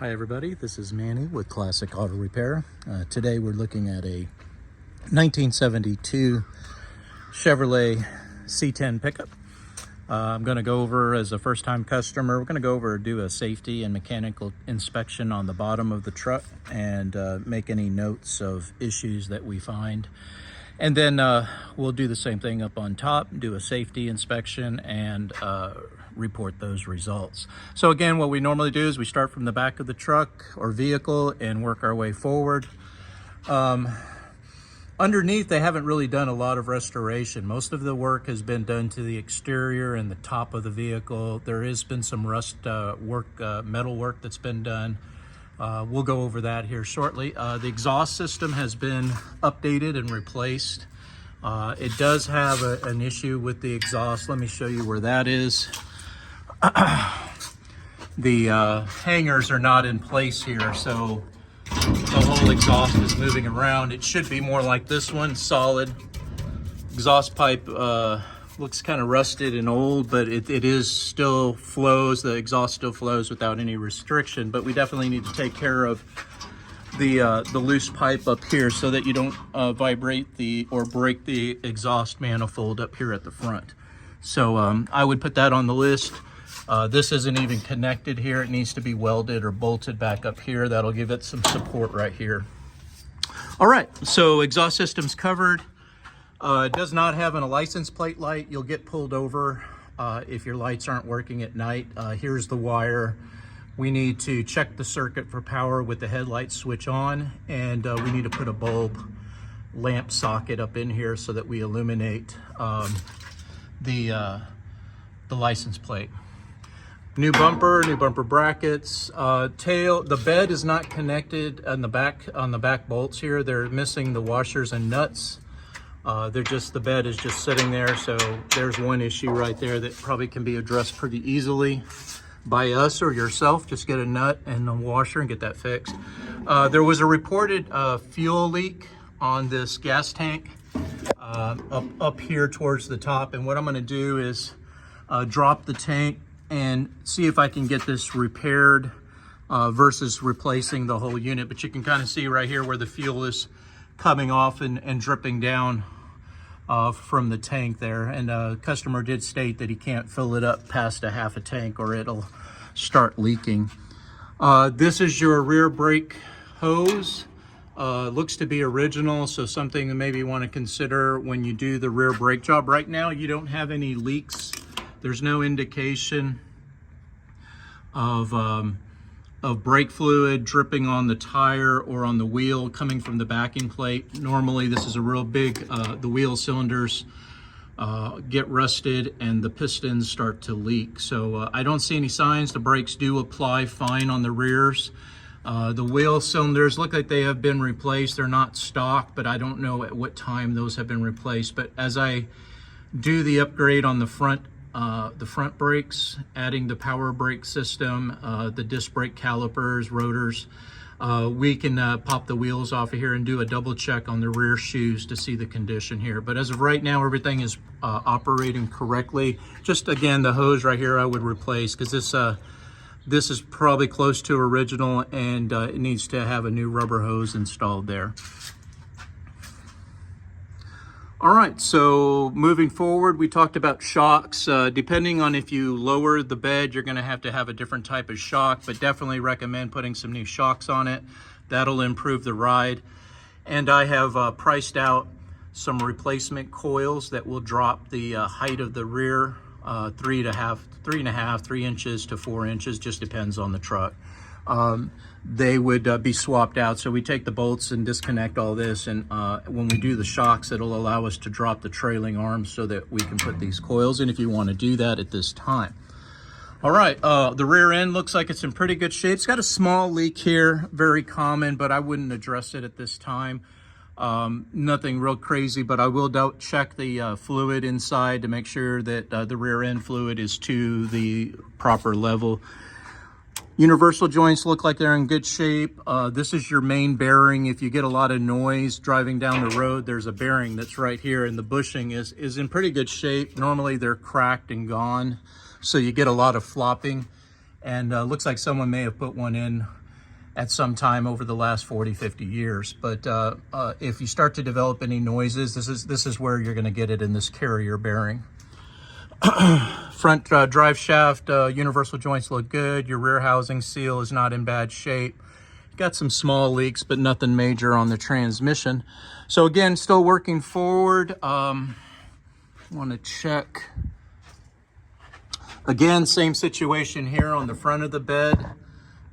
Hi everybody, this is Manny with Classic Auto Repair. Today we're looking at a 1972 Chevrolet C10 pickup. I'm going to go over, as a first-time customer, we're going to go over and do a safety and mechanical inspection on the bottom of the truck and make any notes of issues that we find. And then we'll do the same thing up on top, do a safety inspection and report those results. So again, what we normally do is we start from the back of the truck or vehicle and work our way forward. Underneath, they haven't really done a lot of restoration. Most of the work has been done to the exterior and the top of the vehicle. There has been some rust metal work that's been done. We'll go over that here shortly. The exhaust system has been updated and replaced. It does have an issue with the exhaust. Let me show you where that is. The hangers are not in place here, so the whole exhaust is moving around. It should be more like this one, solid. Exhaust pipe looks kind of rusted and old, but it is still flows. The exhaust still flows without any restriction, but we definitely need to take care of the loose pipe up here so that you don't vibrate or break the exhaust manifold up here at the front. So I would put that on the list. This isn't even connected here. It needs to be welded or bolted back up here. That'll give it some support right here. All right, so exhaust system's covered. It does not have a license plate light. You'll get pulled over if your lights aren't working at night. Here's the wire. We need to check the circuit for power with the headlight switch on, and we need to put a bulb lamp socket up in here so that we illuminate the license plate. New bumper brackets, tail. The bed is not connected on the back bolts here. They're missing the washers and nuts. The bed is just sitting there, so there's one issue right there that probably can be addressed pretty easily by us or yourself. Just get a nut and a washer and get that fixed. There was a reported fuel leak on this gas tank up here towards the top, and what I'm going to do is drop the tank and see if I can get this repaired versus replacing the whole unit. But you can kind of see right here where the fuel is coming off and dripping down from the tank there. And customer did state that he can't fill it up past a half a tank or it'll start leaking. This is your rear brake hose. Looks to be original, so something to maybe want to consider when you do the rear brake job. Right now you don't have any leaks. There's no indication of brake fluid dripping on the tire or on the wheel coming from the backing plate. Normally this is a real big, the wheel cylinders get rusted and the pistons start to leak. So I don't see any signs. The brakes do apply fine on the rears. The wheel cylinders look like they have been replaced. They're not stock, but I don't know at what time those have been replaced. But as I do the upgrade on the front brakes, adding the power brake system, the disc brake calipers, rotors, we can pop the wheels off of here and do a double check on the rear shoes to see the condition here. But as of right now, everything is operating correctly. Just again, the hose right here I would replace, because this is probably close to original, and it needs to have a new rubber hose installed there. All right, so moving forward, we talked about shocks. Depending on if you lower the bed, you're gonna have to have a different type of shock, but definitely recommend putting some new shocks on it. That'll improve the ride. And I have priced out some replacement coils that will drop the height of the rear 3 inches to 4 inches, just depends on the truck. They would be swapped out. So we take the bolts and disconnect all this, and when we do the shocks, it'll allow us to drop the trailing arms so that we can put these coils in if you want to do that at this time. All right, the rear end looks like it's in pretty good shape. It's got a small leak here, very common, but I wouldn't address it at this time. Nothing real crazy, but I will check the fluid inside to make sure that the rear end fluid is to the proper level. Universal joints look like they're in good shape. This is your main bearing. If you get a lot of noise driving down the road, there's a bearing that's right here, and the bushing is in pretty good shape. Normally they're cracked and gone, so you get a lot of flopping, and looks like someone may have put one in at some time over the last 40-50 years. But if you start to develop any noises, this is where you're going to get it in this carrier bearing. Front drive shaft universal joints look good. Your rear housing seal is not in bad shape. Got some small leaks, but nothing major on the transmission. So again, still working forward. Want to check. Again, same situation here on the front of the bed.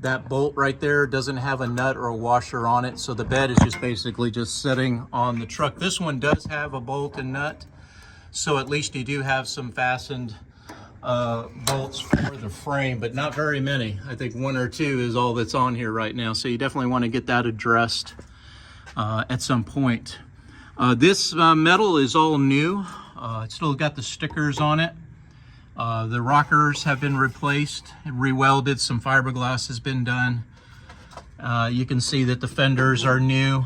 That bolt right there doesn't have a nut or a washer on it, so the bed is just basically just sitting on the truck. This one does have a bolt and nut, so at least you do have some fastened bolts for the frame, but not very many. I think 1 or 2 is all that's on here right now, so you definitely want to get that addressed at some point. This metal is all new. It's still got the stickers on it. The rockers have been replaced and re-welded. Some fiberglass has been done. You can see that the fenders are new.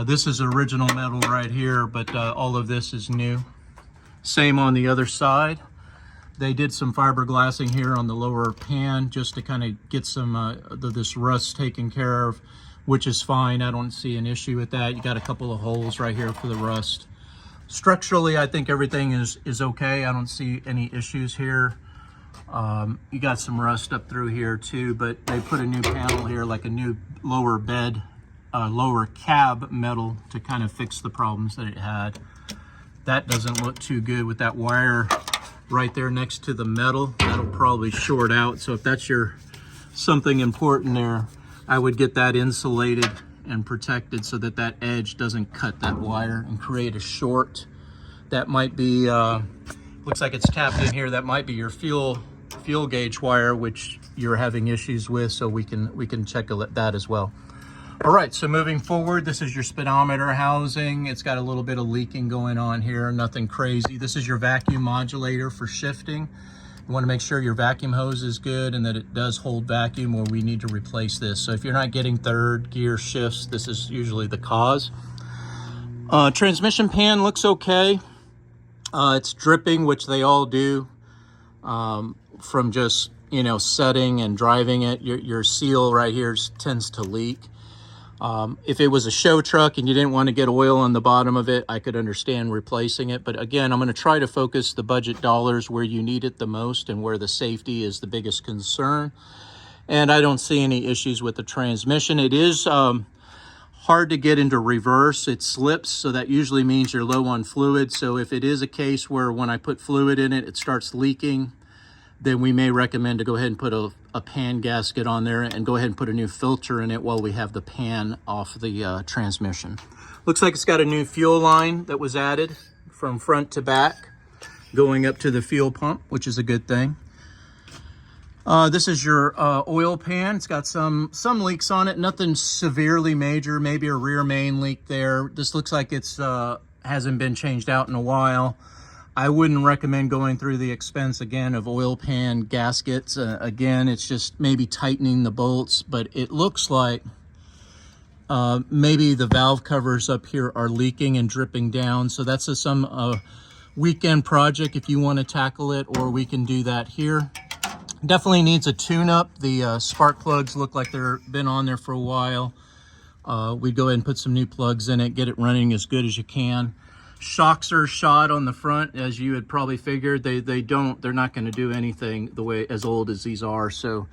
This is original metal right here, but all of this is new. Same on the other side. They did some fiberglassing here on the lower pan just to kind of get some this rust taken care of, which is fine. I don't see an issue with that. You got a couple of holes right here for the rust. Structurally, I think everything is okay. I don't see any issues here. You got some rust up through here too, but they put a new panel here, like a new lower bed, lower cab metal to kind of fix the problems that it had. That doesn't look too good with that wire right there next to the metal. That'll probably short out. So if that's your something important there, I would get that insulated and protected so that that edge doesn't cut that wire and create a short. That might be, looks like it's tapped in here. That might be your fuel gauge wire, which you're having issues with. So we can check that as well. All right, so moving forward, this is your speedometer housing. It's got a little bit of leaking going on here, nothing crazy. This is your vacuum modulator for shifting. You want to make sure your vacuum hose is good and that it does hold vacuum, or we need to replace this. So if you're not getting third gear shifts, this is usually the cause. Transmission pan looks okay. It's dripping, which they all do from just, you know, setting and driving it. Your seal right here tends to leak. If it was a show truck and you didn't want to get oil on the bottom of it, I could understand replacing it. But again, I'm going to try to focus the budget dollars where you need it the most and where the safety is the biggest concern. And I don't see any issues with the transmission. It is hard to get into reverse. It slips, so that usually means you're low on fluid. So if it is a case where when I put fluid in it, it starts leaking, then we may recommend to go ahead and put a pan gasket on there and go ahead and put a new filter in it while we have the pan off the transmission. Looks like it's got a new fuel line that was added from front to back, going up to the fuel pump, which is a good thing. This is your oil pan. It's got some leaks on it, nothing severely major, maybe a rear main leak there. This looks like it's hasn't been changed out in a while. I wouldn't recommend going through the expense again of oil pan gaskets. Again, it's just maybe tightening the bolts, but it looks like maybe the valve covers up here are leaking and dripping down. So that's some weekend project if you want to tackle it, or we can do that here. Definitely needs a tune-up. The spark plugs look like they've been on there for a while. We'd go ahead and put some new plugs in it, get it running as good as you can. Shocks are shot on the front, as you had probably figured. They're not going to do anything the way as old as these are. So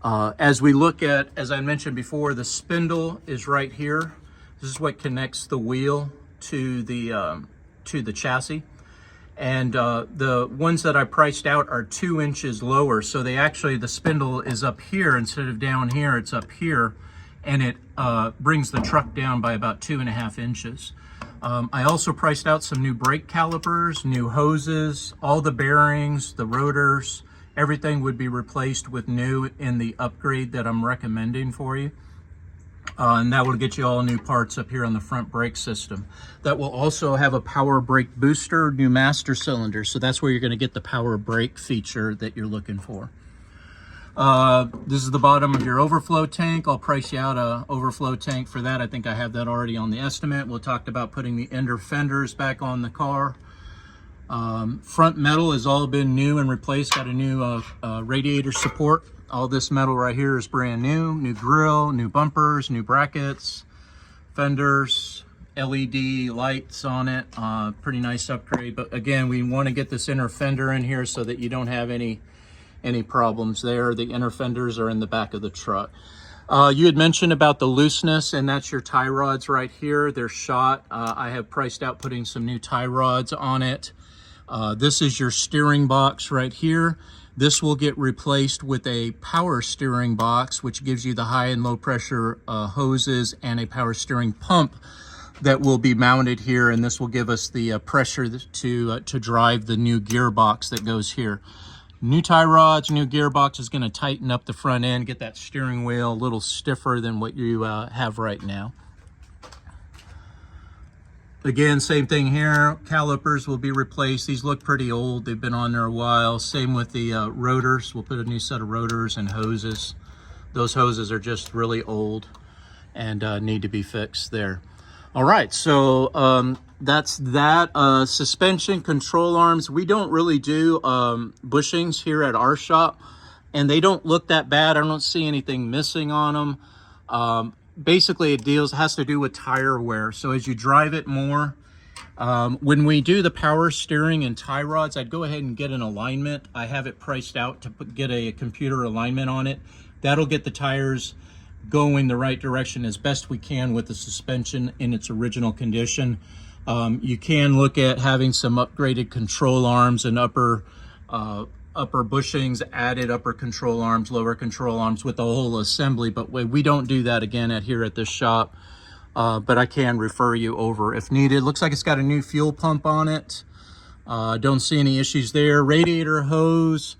as we look at, as I mentioned before, the spindle is right here. This is what connects the wheel to the chassis. And the ones that I priced out are 2 inches lower. So the spindle is up here instead of down here. It's up here, and it brings the truck down by about 2.5 inches. I also priced out some new brake calipers, new hoses, all the bearings, the rotors, everything would be replaced with new in the upgrade that I'm recommending for you. And that will get you all new parts up here on the front brake system. That will also have a power brake booster, new master cylinder. So that's where you're going to get the power brake feature that you're looking for. This is the bottom of your overflow tank. I'll price you out a overflow tank for that. I think I have that already on the estimate. We'll talk about putting the ender fenders back on the car. Front metal has all been new and replaced. Got a new radiator support. All this metal right here is brand new. New grill, new bumpers, new brackets, fenders, LED lights on it. Pretty nice upgrade. But again, we want to get this inner fender in here so that you don't have any problems there. The inner fenders are in the back of the truck. You had mentioned about the looseness, and that's your tie rods right here. They're shot. I have priced out putting some new tie rods on it. This is your steering box right here. This will get replaced with a power steering box, which gives you the high and low pressure hoses and a power steering pump that will be mounted here. And this will give us the pressure to drive the new gearbox that goes here. New tie rods, new gearbox is going to tighten up the front end, get that steering wheel a little stiffer than what you have right now. Again, same thing here. Calipers will be replaced. These look pretty old. They've been on there a while. Same with the rotors. We'll put a new set of rotors and hoses. Those hoses are just really old and need to be fixed there. All right, so that's that. Suspension control arms. We don't really do bushings here at our shop, and they don't look that bad. I don't see anything missing on them. Basically, it has to do with tire wear. So as you drive it more, when we do the power steering and tie rods, I'd go ahead and get an alignment. I have it priced out to get a computer alignment on it. That'll get the tires going the right direction as best we can with the suspension in its original condition. You can look at having some upgraded control arms and upper bushings, added upper control arms, lower control arms with the whole assembly, but we don't do that again here at this shop. But I can refer you over if needed. Looks like it's got a new fuel pump on it. Don't see any issues there. Radiator hose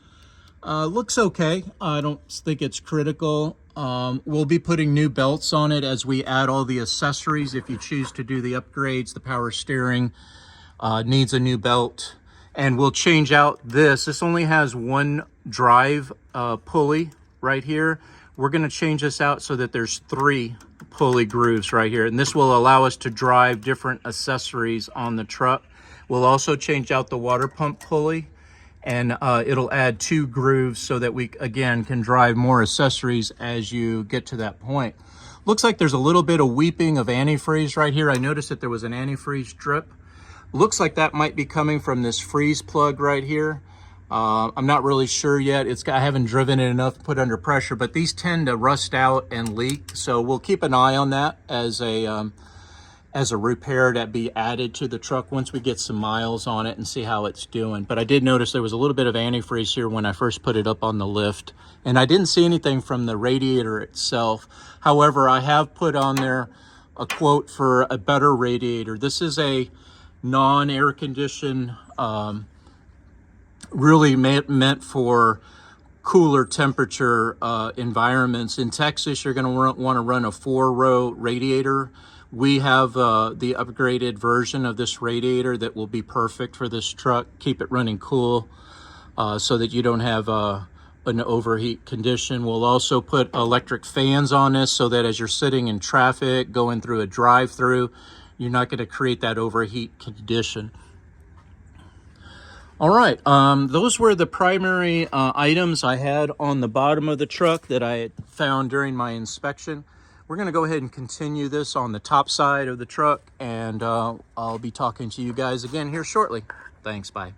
looks okay. I don't think it's critical. We'll be putting new belts on it as we add all the accessories. If you choose to do the upgrades, the power steering needs a new belt. And we'll change out this. This only has one drive pulley right here. We're gonna change this out so that there's 3 pulley grooves right here. And this will allow us to drive different accessories on the truck. We'll also change out the water pump pulley, and it'll add 2 grooves so that we, again, can drive more accessories as you get to that point. Looks like there's a little bit of weeping of antifreeze right here. I noticed that there was an antifreeze drip. Looks like that might be coming from this freeze plug right here. I'm not really sure yet. I haven't driven it enough to put under pressure, but these tend to rust out and leak. So we'll keep an eye on that as a repair that be added to the truck once we get some miles on it and see how it's doing. But I did notice there was a little bit of antifreeze here when I first put it up on the lift, and I didn't see anything from the radiator itself. However, I have put on there a quote for a better radiator. This is a non-air conditioned, really meant for cooler temperature environments. In Texas, you're going to want to run a 4-row radiator. We have the upgraded version of this radiator that will be perfect for this truck. Keep it running cool so that you don't have an overheat condition. We'll also put electric fans on this so that as you're sitting in traffic, going through a drive-through, you're not going to create that overheat condition. All right, those were the primary items I had on the bottom of the truck that I had found during my inspection. We're going to go ahead and continue this on the top side of the truck, and I'll be talking to you guys again here shortly. Thanks, bye.